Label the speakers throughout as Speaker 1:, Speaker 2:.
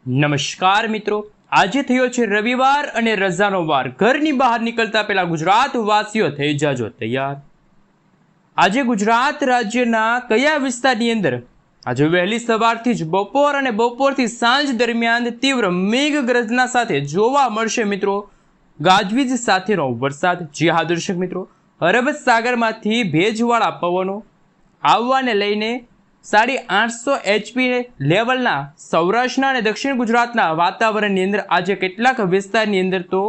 Speaker 1: નમસ્કાર મિત્રો, આજે થયો છે રવિવાર અને રજાનો વાર। ઘરની બહાર નીકળતા પહેલા ગુજરાત વાસીઓ થઈ જાજો તૈયાર। આજે ગુજરાત રાજ્યના કયા વિસ્તારની અંદર આજે વહેલી સવારથી જ બપોર અને બપોરથી સાંજ દરમિયાન તીવ્ર મેઘગર્જના સાથે જોવા મળશે મિત્રો ગાજવીજ સાથેનો વરસાદ। જી હા દર્શક મિત્રો, અરબ સાગરમાંથી ભેજવાળા પવનો આવવાને લઈને 850 HP લેવલના સૌરાષ્ટ્રના અને દક્ષિણ ગુજરાતના વાતાવરણની અંદર આજે કેટલાક વિસ્તારની અંદર તો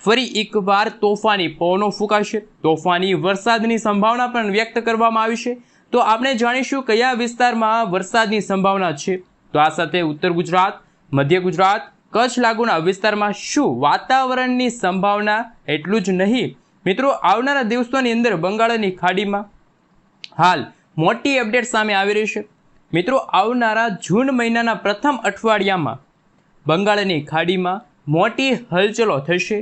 Speaker 1: ફરી એકવાર તોફાની પવનો ફૂંકાશે। તોફાની વરસાદની સંભાવના પણ વ્યક્ત કરવામાં આવી છે। તો આપણે જાણીશું કયા વિસ્તારમાં વરસાદની સંભાવના છે। તો આ સાથે ઉત્તર ગુજરાત, મધ્ય ગુજરાત, કચ્છ લાગુના વિસ્તારમાં શું વાતાવરણની સંભાવના। એટલું જ નહીં મિત્રો, આવનારા દિવસોની અંદર બંગાળની ખાડીમાં હાલ મોટી અપડેટ સામે આવી રહી છે। મિત્રો, આવનારા જૂન મહિનાના પ્રથમ અઠવાડિયામાં બંગાળની ખાડીમાં મોટી હલચલો થશે।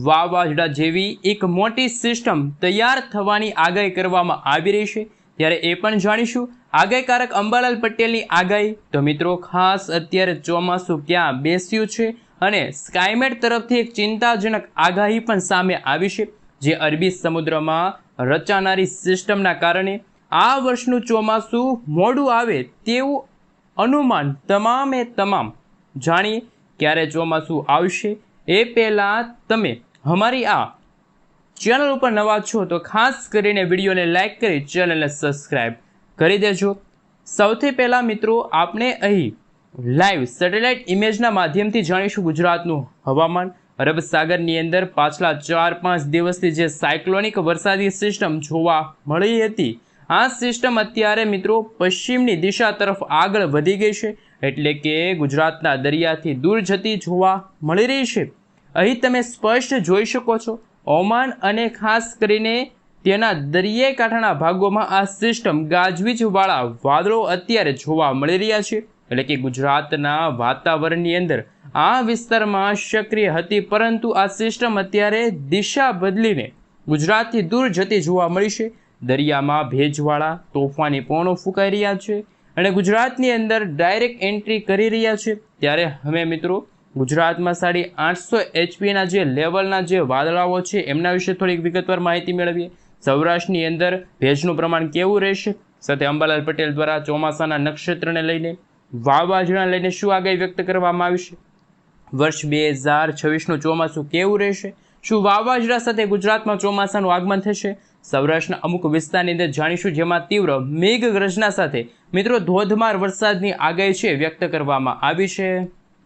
Speaker 1: વાવાઝોડા જેવી એક મોટી સિસ્ટમ તૈયાર થવાની આગાહી કરવામાં આવી રહી છે। ત્યારે એ પણ જાણીશું આગાહીકારક અંબાલાલ પટેલની આગાહી। તો મિત્રો, ખાસ અત્યારે ચોમાસું ક્યાં બેસ્યું છે અને સ્કાયમેટ તરફથી એક ચિંતાજનક આગાહી પણ સામે આવી છે, જે અરબી સમુદ્રમાં રચાનારી સિસ્ટમના કારણે આ વર્ષનું ચોમાસું મોડું આવે તેવું અનુમાન તમામ જાણીએ ક્યારે ચોમાસું આવશે। એ પહેલાં તમે અમારી આ ચેનલ ઉપર નવા છો તો ખાસ કરીને વિડીયોને લાઇક કરી ચેનલને સબસ્ક્રાઈબ કરી દેજો। સૌથી પહેલાં મિત્રો, આપણે અહીં લાઈવ સેટેલાઇટ ઇમેજના માધ્યમથી જાણીશું ગુજરાતનું હવામાન। અરબ સાગરની અંદર પાછલા 4-5 દિવસથી જે સાયક્લોનિક વરસાદી સિસ્ટમ જોવા મળી હતી, આ સિસ્ટમ અત્યારે મિત્રો પશ્ચિમની દિશા તરફ આગળ વધી ગઈ છે, એટલે કે ગુજરાતના દરિયાથી દૂર જતી જોવા મળી રહી છે। અહીં તમે સ્પષ્ટ જોઈ શકો છો ઓમાન અને ખાસ કરીને તેના દરિયાઈ કાંઠાના ભાગોમાં આ સિસ્ટમ ગાજવીજવાળા વાદળો અત્યારે જોવા મળી રહ્યા છે, એટલે કે ગુજરાતના વાતાવરણની અંદર આ વિસ્તારમાં સક્રિય હતી, પરંતુ આ સિસ્ટમ અત્યારે દિશા બદલીને ગુજરાતથી દૂર જતી જોવા મળી છે। દરિયામાં ભેજવાળા તોફાની પવનો ફૂંકાઈ રહ્યા છે અને ગુજરાતની અંદર ડાયરેક્ટ એન્ટ્રી કરી રહ્યા છે। ત્યારે હવે મિત્રો ગુજરાતમાં 850 HPના જે લેવલના જે વાદળાઓ છે એમના વિશે થોડીક વિગતવાર માહિતી મેળવીએ। સૌરાષ્ટ્રની અંદર ભેજનું પ્રમાણ કેવું રહેશે, સાથે અંબાલાલ પટેલ દ્વારા ચોમાસાના નક્ષત્રને લઈને વાવાઝોડાને લઈને શું આગાહી વ્યક્ત કરવામાં આવી છે, વર્ષ 2026નું ચોમાસું કેવું રહેશે, શું વાવાઝોડા સાથે ગુજરાતમાં ચોમાસાનું આગમન થશે। સૌરાષ્ટ્રના અમુક વિસ્તારની અંદર જાણીશું જેમાં તીવ્ર મેઘગર્જના સાથે મિત્રો ધોધમાર વરસાદની આગાહી છે વ્યક્ત કરવામાં આવી છે।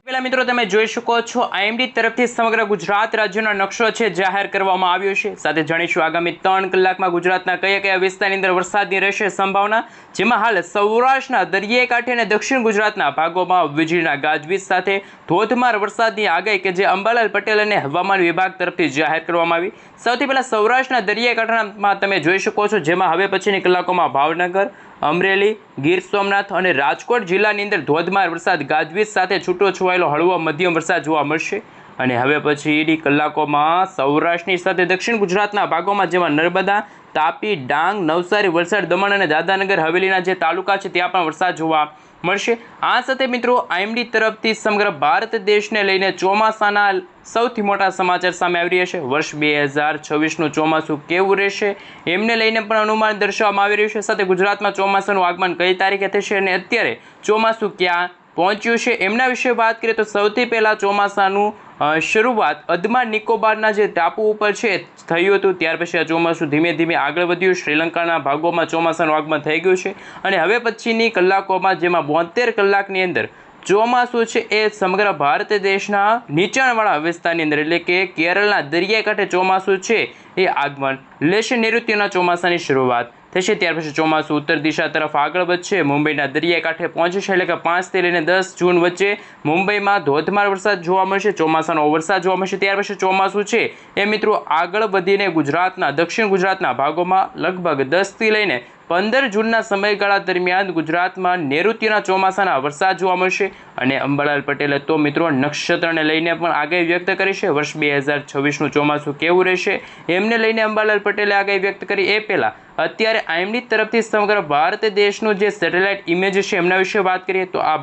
Speaker 1: પહેલા મિત્રો તમે જોઈ શકો છો IMD તરફથી સમગ્ર ગુજરાત રાજ્યનો નકશો છે જાહેર કરવામાં આવ્યો છે। સાથે જાણીશું આગામી 3 કલાકમાં ગુજરાતના કયા વિસ્તારની અંદર વરસાદની રહેશે સંભાવના, જેમાં હાલ સૌરાષ્ટ્રના દરિયાઈ કાંઠે અને દક્ષિણ ગુજરાતના ભાગોમાં વીજળીના ગાજવીજ સાથે ધોધમાર વરસાદની આગાહી કે જે અંબાલાલ પટેલ અને હવામાન વિભાગ તરફથી જાહેર કરવામાં આવી। સૌથી પહેલા સૌરાષ્ટ્રના દરિયાઈ કાંઠામાં તમે જોઈ શકો છો, જેમાં હવે પછીની કલાકોમાં ભાવનગર, અમરેલી, ગીર સોમનાથ અને રાજકોટ જિલ્લાની અંદર ધોધમાર વરસાદ ગાજવીજ સાથે છૂટો છવાયેલો હળવો મધ્યમ વરસાદ જોવા મળશે। અને હવે પછીની કલાકોમાં સૌરાષ્ટ્રની સાથે દક્ષિણ ગુજરાતના ભાગોમાં જેમાં નર્મદા, તાપી, ડાંગ, નવસારી, વલસાડ, દમણ અને દાદરાનગર હવેલીના જે તાલુકા છે ત્યાં પણ વરસાદ જોવા મળશે। આ સાથે મિત્રો IMD તરફથી સમગ્ર ભારત દેશને લઈને ચોમાસાના સૌથી મોટા સમાચાર સામે આવી રહ્યા છે। વર્ષ 2026નું ચોમાસું કેવું રહેશે એમને લઈને પણ અનુમાન દર્શાવવામાં આવી રહ્યું છે। સાથે ગુજરાતમાં ચોમાસાનું આગમન કઈ તારીખે થશે અને અત્યારે ચોમાસું ક્યાં પહોંચ્યું છે એમના વિશે વાત કરીએ તો સૌથી પહેલાં ચોમાસાનું શરૂઆત અંદમાન નિકોબારના જે ટાપુ ઉપર છે થયું હતું, ત્યાર પછી આ ચોમાસું ધીમે ધીમે આગળ વધ્યું। શ્રીલંકાના ભાગોમાં ચોમાસાનું આગમન થઈ ગયું છે અને હવે પછીની કલાકોમાં જેમાં 72 કલાકની અંદર ચોમાસું છે એ સમગ્ર ભારત દેશના નીચાણવાળા વિસ્તારની અંદર એટલે કે કેરળના દરિયાઈ કાંઠે ચોમાસું છે એ આગમન લેશે। નૈઋત્યના ચોમાસાની શરૂઆત થશે, ત્યાર પછી ચોમાસું ઉત્તર દિશા તરફ આગળ વધશે, મુંબઈના દરિયાઈ કાંઠે પહોંચશે, એટલે કે 5 થી લઈને 10 જૂન વચ્ચે મુંબઈમાં ધોધમાર વરસાદ જોવા મળશે, ચોમાસાનો વરસાદ જોવા મળશે। ત્યાર પછી ચોમાસું છે એ મિત્રો આગળ વધીને ગુજરાતના દક્ષિણ ગુજરાતના ભાગોમાં લગભગ 10 થી લઈને 15 જૂનના સમયગાળા દરમિયાન ગુજરાતમાં નૈઋત્યના ચોમાસાના વરસાદ જોવા મળશે। અને અંબાલાલ પટેલે તો મિત્રો નક્ષત્રને લઈને પણ આગાહી વ્યક્ત કરી છે। વર્ષ 2026નું ચોમાસું કેવું રહેશે એમને લઈને અંબાલાલ પટેલે આગાહી વ્યક્ત કરી। એ પહેલાં અત્યારે IMD તરફથી સમગ્ર ભારત દેશનું જે સેટેલાઇટ ઇમેજ છે એમના વિશે વાત કરીએ તો આ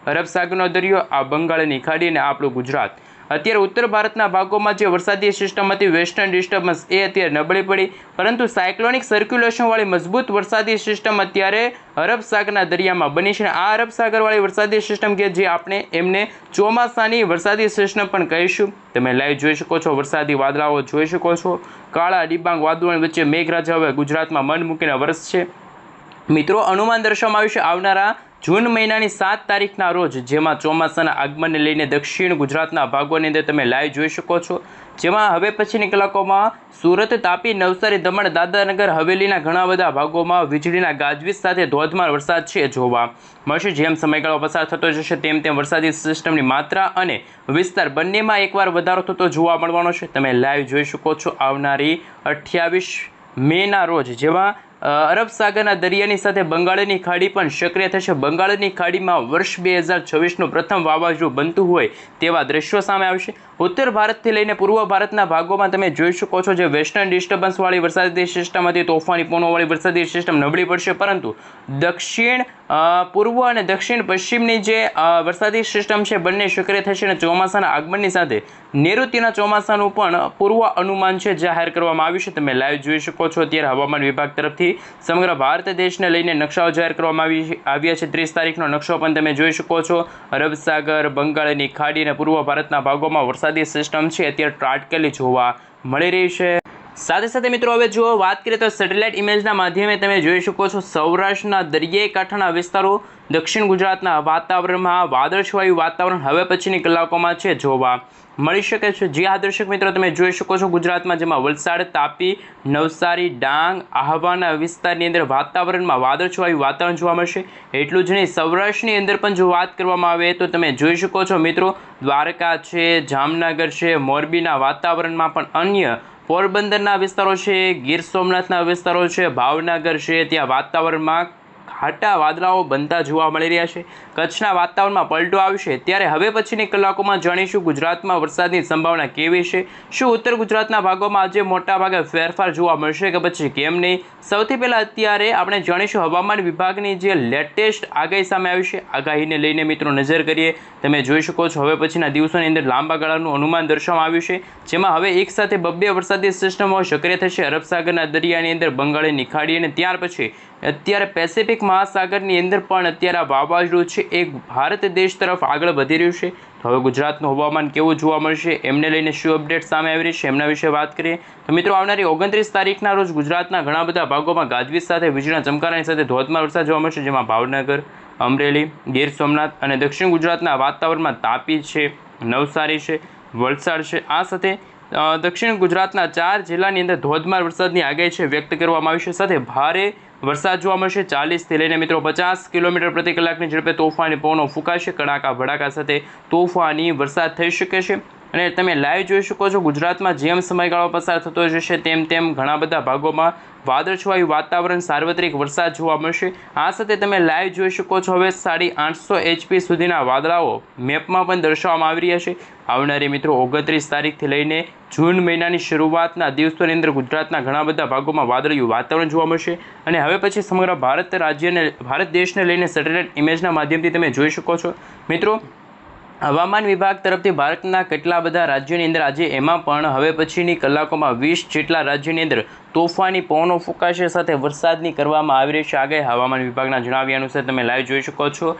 Speaker 1: અરબ સાગરનો દરિયો, આ બંગાળની ખાડી અને આપણું ગુજરાત. અત્યારે ઉત્તર ભારતના ભાગોમાં જે વરસાદી સિસ્ટમ હતી વેસ્ટર્ન ડિસ્ટર્બન્સ એ અત્યારે નબળી પડી, પરંતુ સાયક્લોનિક સર્ક્યુલેશનવાળી મજબૂત વરસાદી સિસ્ટમ અત્યારે અરબ સાગરના દરિયામાં બની છે. આ અરબ સાગરવાળી વરસાદી સિસ્ટમ કે જે આપણે એમને ચોમાસાની વરસાદી સિસ્ટમ પણ કહીશું. તમે લાઈવ જોઈ શકો છો, વરસાદી વાદળાઓ જોઈ શકો છો, કાળા ડિબાંગ વાદળોની વચ્ચે મેઘરાજા હવે ગુજરાતમાં મન મૂકીને વરસશે. મિત્રો, અનુમાન દર્શાવવામાં આવ્યું છે આવનારા જૂન મહિનાની 7 તારીખના રોજ, જેમાં ચોમાસાના આગમનને લઈને દક્ષિણ ગુજરાતના ભાગોની અંદર તમે લાઈવ જોઈ શકો છો, જેમાં હવે પછીની કલાકોમાં સુરત, તાપી, નવસારી, દમણ, દાદરાનગર હવેલીના ઘણા બધા ભાગોમાં વીજળીના ગાજવીજ સાથે ધોધમાર વરસાદ છે જોવા મળશે. જેમ સમયગાળો પસાર થતો જશે તેમ તેમ વરસાદી સિસ્ટમની માત્રા અને વિસ્તાર બંનેમાં એકવાર વધારો થતો જોવા મળવાનો છે. તમે લાઈવ જોઈ શકો છો આવનારી 28 મેના રોજ, જેમાં અરબ સાગરના દરિયાની સાથે બંગાળની ખાડી પણ સક્રિય થશે. બંગાળની ખાડીમાં વર્ષ 2026નું પ્રથમ વાવાઝોડું બનતું હોય તેવા દ્રશ્યો સામે આવશે. ઉત્તર ભારતથી લઈને પૂર્વ ભારતના ભાગોમાં તમે જોઈ શકો છો જે વેસ્ટર્ન ડિસ્ટર્બન્સવાળી વરસાદી સિસ્ટમ હતી, તોફાની પવનોવાળી વરસાદી સિસ્ટમ નબળી પડશે, પરંતુ દક્ષિણ પૂર્વ અને દક્ષિણ પશ્ચિમની જે વરસાદી સિસ્ટમ છે બંને સક્રિય થશે અને ચોમાસાના આગમનની સાથે નૈઋત્યના ચોમાસાનું પણ પૂર્વ અનુમાન છે જાહેર કરવામાં આવ્યું છે. તમે લાઈવ જોઈ શકો છો, અત્યારે હવામાન વિભાગ તરફથી સમગ્ર ભારત દેશને લઈને નકશાઓ જાહેર કરવામાં આવ્યા છે. 30 તારીખનો નકશો પણ તમે જોઈ શકો છો. અરબ સાગર, બંગાળની ખાડી અને પૂર્વ ભારતના ભાગોમાં વરસાદી સિસ્ટમ છે અત્યારે ત્રાટકેલી જોવા મળી રહી છે. સાથે સાથે મિત્રો, હવે જો વાત કરીએ તો સેટેલાઇટ ઇમેજના માધ્યમે તમે જોઈ શકો છો સૌરાષ્ટ્રના દરિયાઈ કાંઠાના વિસ્તારો, દક્ષિણ ગુજરાતના વાતાવરણમાં વાદળછાયું વાતાવરણ હવે પછીની કલાકોમાં છે જોવા મળી શકે છે. જે આ દર્શક મિત્રો તમે જોઈ શકો છો ગુજરાતમાં, જેમાં વલસાડ, તાપી, નવસારી, ડાંગ, આહવાના વિસ્તારની અંદર વાતાવરણમાં વાદળછાયું વાતાવરણ જોવા મળશે. એટલું જ નહીં, સૌરાષ્ટ્રની અંદર પણ જો વાત કરવામાં આવે તો તમે જોઈ શકો છો મિત્રો, દ્વારકા છે, જામનગર છે, મોરબીના વાતાવરણમાં પણ અન્ય પોરબંદરના વિસ્તારો છે, ગીર સોમનાથના વિસ્તારો છે, ભાવનગર છે, ત્યાં વાતાવરણમાં ઘાટા વાદળાઓ બનતા જોવા મળી રહ્યા છે. કચ્છના વાતાવરણમાં પલટો આવશે. ત્યારે હવે પછીની કલાકોમાં જાણીશું ગુજરાતમાં વરસાદની સંભાવના કેવી છે. શું ઉત્તર ગુજરાતના ભાગોમાં આજે મોટા ભાગે ફેરફાર જોવા મળશે કે પછી કેમ નહીં? સૌથી પહેલાં અત્યારે આપણે જાણીશું હવામાન વિભાગની જે લેટેસ્ટ આગાહી સામે આવી છે. આગાહીને લઈને મિત્રો નજર કરીએ. તમે જોઈ શકો છો હવે પછીના દિવસોની અંદર લાંબા ગાળાનું અનુમાન દર્શાવવામાં આવ્યું છે, જેમાં હવે એકસાથે 2 વરસાદી સિસ્ટમો સક્રિય થશે અરબ સાગરના દરિયાની અંદર, બંગાળની ખાડી અને ત્યાર પછી અત્યારે પેસિફિક મહાસાગરની અંદર પણ અત્યારે આ વાવાઝોડું છે એક ભારત દેશ તરફ આગળ વધી રહ્યું છે. તો હવે ગુજરાતનું હવામાન કેવું જોવા મળશે, એમને લઈને શું અપડેટ સામે આવી રહી છે એમના વિશે વાત કરીએ તો મિત્રો, આવનારી 29 તારીખના રોજ ગુજરાતના ઘણા બધા ભાગોમાં ગાજવીજ સાથે વીજળીના ચમકારાની સાથે ધોધમાર વરસાદ જોવા મળશે, જેમાં ભાવનગર, અમરેલી, ગીર સોમનાથ અને દક્ષિણ ગુજરાતના વાતાવરણમાં તાપી છે, નવસારી છે, વલસાડ છે, આ સાથે દક્ષિણ ગુજરાતના 4 જિલ્લાની અંદર ધોધમાર વરસાદની આગાહી છે વ્યક્ત કરવામાં આવી છે. સાથે ભારે વરસાદ જોવા મળશે. 40થી લઈને મિત્રો 50 કિલોમીટર પ્રતિ કલાકની ઝડપે તોફાની પવનો ફૂંકાશે. કડાકા ભડાકા સાથે તોફાની વરસાદ થઈ શકે છે. અને તમે લાઈવ જોઈ શકો છો ગુજરાતમાં જેમ સમયગાળો પસાર થતો જશે તેમ તેમ ઘણા બધા ભાગોમાં વાદળછાયું વાતાવરણ, સાર્વત્રિક વરસાદ જોવા મળશે. આ સાથે તમે લાઈવ જોઈ શકો છો હવે 850 HP સુધીના વાદળાઓ મેપમાં પણ દર્શાવવામાં આવી રહ્યા છે. આવનારી મિત્રો 29 તારીખથી લઈને જૂન મહિનાની શરૂઆતના દિવસોની અંદર ગુજરાતના ઘણા બધા ભાગોમાં વાદળિયું વાતાવરણ જોવા મળશે. અને હવે પછી સમગ્ર ભારત દેશને લઈને સેટેલાઇટ ઇમેજના માધ્યમથી તમે જોઈ શકો છો મિત્રો, હવામાન વિભાગ તરફથી ભારતના કેટલા બધા રાજ્યોની અંદર આજે એમાં પણ હવે પછીની કલાકોમાં 20 જેટલા રાજ્યોની અંદર તોફાની પવનો ફૂંકાશે સાથે વરસાદની કરવામાં આવી રહી છે આગાહી હવામાન વિભાગના જણાવ્યા અનુસાર. તમે લાઈવ જોઈ શકો છો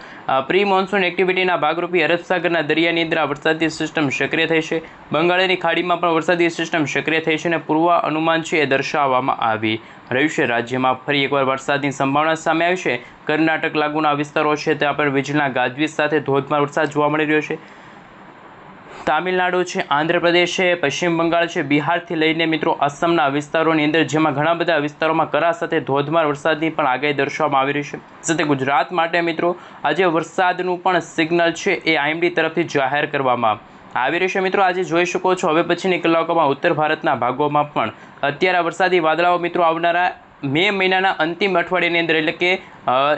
Speaker 1: પ્રી મોન્સૂન એક્ટિવિટીના ભાગરૂપે અરબ સાગરના દરિયાની અંદર આ વરસાદી સિસ્ટમ સક્રિય થઈ છે. બંગાળની ખાડીમાં પણ વરસાદી સિસ્ટમ સક્રિય થઈ છે અને પૂર્વ અનુમાન છે એ દર્શાવવામાં આવી રહ્યું છે. રાજ્યમાં ફરી એકવાર વરસાદની સંભાવના સામે આવી છે. કર્ણાટક લાગુના વિસ્તારો છે ત્યાં પર વીજળીના ગાજવીજ સાથે ધોધમાર વરસાદ જોવા મળી રહ્યો છે. તામિલનાડુ છે, આંધ્રપ્રદેશ છે, પશ્ચિમ બંગાળ છે, બિહારથી લઈને મિત્રો અસમના વિસ્તારોની અંદર, જેમાં ઘણા બધા વિસ્તારોમાં કરા સાથે ધોધમાર વરસાદની પણ આગાહી દર્શાવવામાં આવી રહી છે. સાથે ગુજરાત માટે મિત્રો આજે વરસાદનું પણ સિગ્નલ છે એ IMD તરફથી જાહેર કરવામાં આવી રહી છે. મિત્રો આજે જોઈ શકો છો હવે પછીની કલાકોમાં ઉત્તર ભારતના ભાગોમાં પણ અત્યારે વરસાદી વાદળાઓ મિત્રો આવનારા મે મહિનાના અંતિમ અઠવાડિયાની અંદર એટલે કે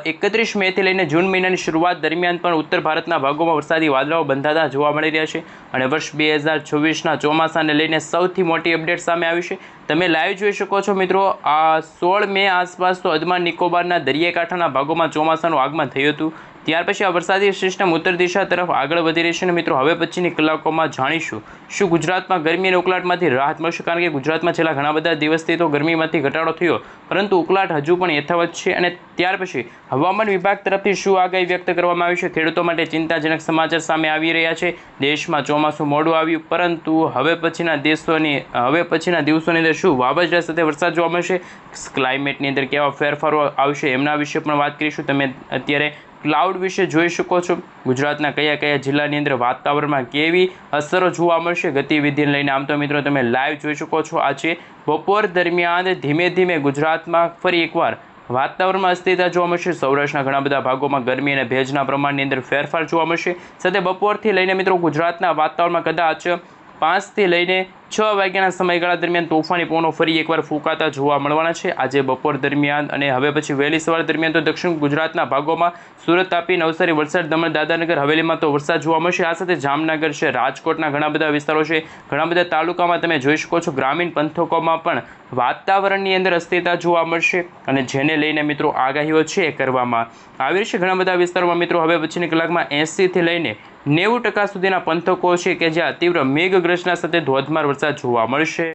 Speaker 1: 31 મેથી લઈને જૂન મહિનાની શરૂઆત દરમિયાન પણ ઉત્તર ભારતના ભાગોમાં વરસાદી વાદળાઓ બંધાતા જોવા મળી રહ્યા છે. અને વર્ષ 2026ના ચોમાસાને લઈને સૌથી મોટી અપડેટ સામે આવી છે. તમે લાઈવ જોઈ શકો છો મિત્રો, આ 16 મે આસપાસ તો અંદમાન નિકોબારના દરિયાકાંઠાના ભાગોમાં ચોમાસાનું આગમન થયું હતું. ત્યાર પછી આ વરસાદી સિસ્ટમ ઉત્તર દિશા તરફ આગળ વધી રહી છે અને મિત્રો હવે પછીની કલાકોમાં જાણીશું શું ગુજરાતમાં ગરમી અને ઉકળાટમાંથી રાહત મળશે, કારણ કે ગુજરાતમાં છેલ્લા ઘણા બધા દિવસથી તો ગરમીમાંથી ઘટાડો થયો પરંતુ ઉકળાટ હજુ પણ યથાવત છે. અને ત્યાર પછી હવામાન વિભાગ તરફથી શું આગાહી વ્યક્ત કરવામાં આવી છે. ખેડૂતો માટે ચિંતાજનક સમાચાર સામે આવી રહ્યા છે. દેશમાં ચોમાસું મોડું આવ્યું પરંતુ હવે પછીના દિવસોની અંદર શું વાવાઝોડા સાથે વરસાદ જોવા મળશે, ક્લાઇમેટની અંદર કેવા ફેરફારો આવશે એમના વિશે પણ વાત કરીશું. તમે અત્યારે ક્લાઉડ વિશે જોઈ શકો છો. ગુજરાતના કયા કયા જિલ્લાની અંદર વાતાવરણમાં કેવી અસરો જોવા મળશે ગતિવિધિને લઈને. આમ તો મિત્રો તમે લાઈવ જોઈ શકો છો. આજે બપોર દરમિયાન ધીમે ધીમે ગુજરાતમાં ફરી એકવાર વાતાવરણમાં અસ્થિરતા જોવા મળશે. સૌરાષ્ટ્રના ઘણા બધા ભાગોમાં ગરમી અને ભેજના પ્રમાણની અંદર ફેરફાર જોવા મળશે. સાથે બપોરથી લઈને મિત્રો ગુજરાતના વાતાવરણમાં કદાચ 5 થી લઈને 6 વાગ્યાના સમયગાળા દરમિયાન તોફાની પવનો ફરી એકવાર ફૂંકાતા જોવા મળવાના છે આજે બપોર દરમિયાન. અને હવે પછી વહેલી સવાર દરમિયાન તો દક્ષિણ ગુજરાતના ભાગોમાં સુરત, તાપી, નવસારી, વલસાડ, દમણ, દાદરાનગર હવેલીમાં તો વરસાદ જોવા મળશે. આ સાથે જામનગર છે, રાજકોટના ઘણા બધા વિસ્તારો છે, ઘણા બધા તાલુકામાં તમે જોઈ શકો છો. ગ્રામીણ પંથકોમાં પણ વાતાવરણની અંદર અસ્થિરતા જોવા મળશે અને જેને લઈને મિત્રો આગાહીઓ છે કરવામાં આવી રહી છે. ઘણા બધા વિસ્તારોમાં મિત્રો હવે પછીની કલાકમાં 80 થી લઈને 90% સુધીના પંથકો છે કે જ્યાં તીવ્ર મેઘગર્જના સાથે ધોધમાર વરસાદ જોવા મળશે.